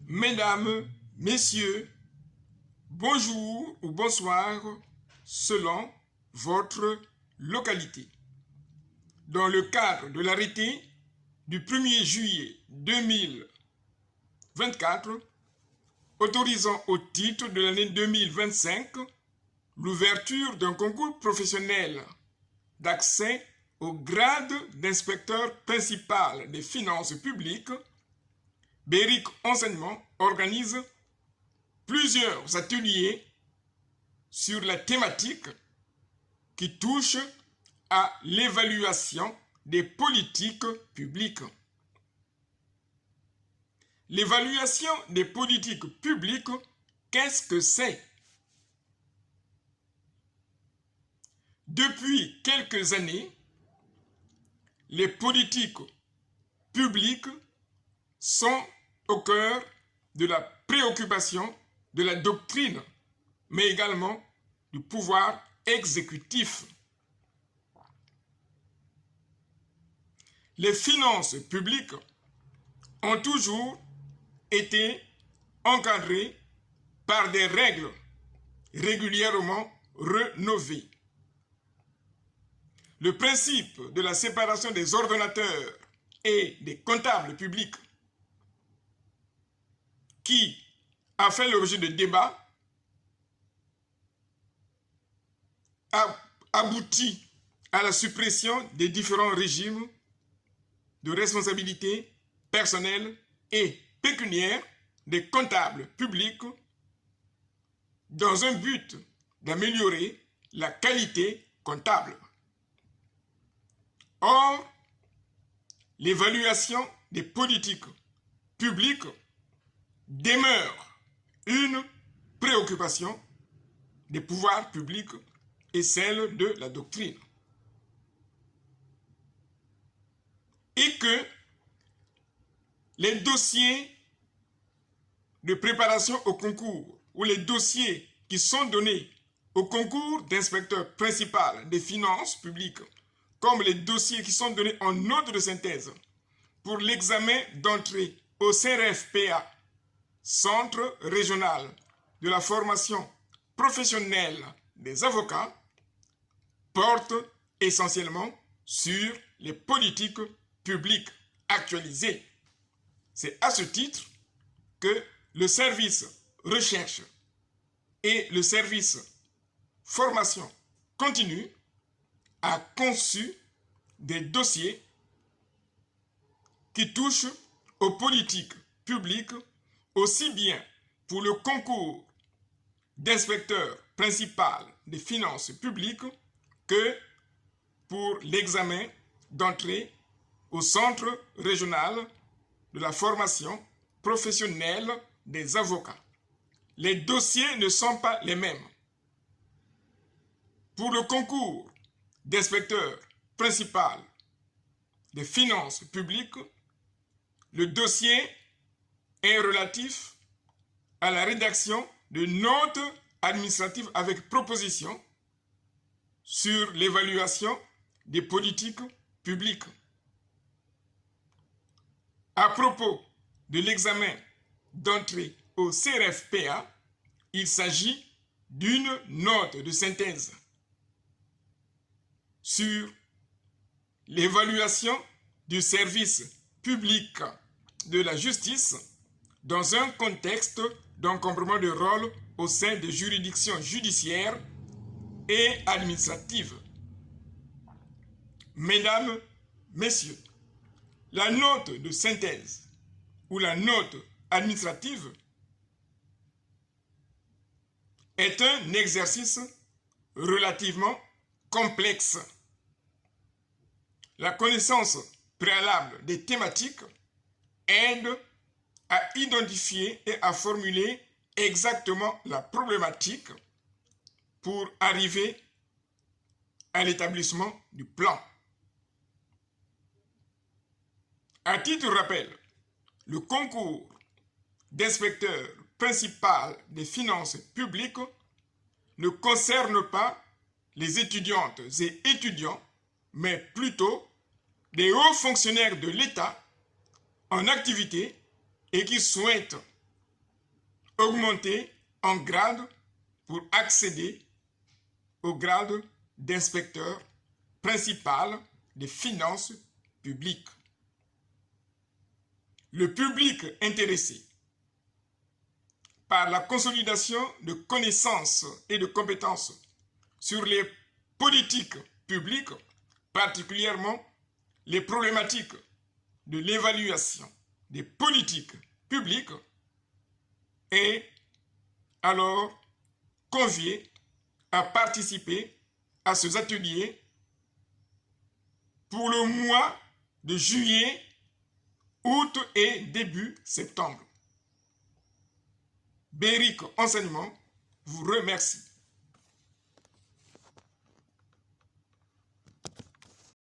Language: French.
Mesdames, Messieurs, bonjour ou bonsoir selon votre localité. Dans le cadre de l'arrêté du 1er juillet 2024, autorisant au titre de l'année 2025 l'ouverture d'un concours professionnel d'accès au grade d'inspecteur principal des finances publiques, BERIC Enseignement organise plusieurs ateliers sur la thématique qui touche à l'évaluation des politiques publiques. L'évaluation des politiques publiques, qu'est-ce que c'est? Depuis quelques années, les politiques publiques sont au cœur de la préoccupation de la doctrine, mais également du pouvoir exécutif. Les finances publiques ont toujours été encadrées par des règles régulièrement rénovées. Le principe de la séparation des ordonnateurs et des comptables publics, qui a fait l'objet de débats, a abouti à la suppression des différents régimes de responsabilité personnelle et pécuniaire des comptables publics dans un but d'améliorer la qualité comptable. Or, l'évaluation des politiques publiques demeure une préoccupation des pouvoirs publics et celle de la doctrine. Et que les dossiers de préparation au concours ou les dossiers qui sont donnés au concours d'inspecteur principal des finances publiques, comme les dossiers qui sont donnés en note de synthèse pour l'examen d'entrée au CRFPA, Centre régional de la formation professionnelle des avocats, portent essentiellement sur les politiques publiques actualisées. C'est à ce titre que le service recherche et le service formation continue a conçu des dossiers qui touchent aux politiques publiques aussi bien pour le concours d'inspecteur principal des finances publiques que pour l'examen d'entrée au Centre régional de la formation professionnelle des avocats. Les dossiers ne sont pas les mêmes. Pour le concours d'inspecteur principal des finances publiques, le dossier est relatif à la rédaction de notes administratives avec proposition sur l'évaluation des politiques publiques. À propos de l'examen d'entrée au CRFPA, il s'agit d'une note de synthèse sur l'évaluation du service public de la justice dans un contexte d'encombrement de rôle au sein des juridictions judiciaires et administratives. Mesdames, Messieurs, la note de synthèse ou la note administrative est un exercice relativement complexe. La connaissance préalable des thématiques aide à identifier et à formuler exactement la problématique pour arriver à l'établissement du plan. À titre de rappel, le concours d'inspecteur principal des finances publiques ne concerne pas les étudiantes et étudiants, mais plutôt des hauts fonctionnaires de l'État en activité et qui souhaitent augmenter en grade pour accéder au grade d'inspecteur principal des finances publiques. Le public intéressé par la consolidation de connaissances et de compétences sur les politiques publiques, particulièrement les problématiques de l'évaluation des politiques publiques, est alors convié à participer à ces ateliers pour le mois de juillet, août et début septembre. Béric Enseignement vous remercie.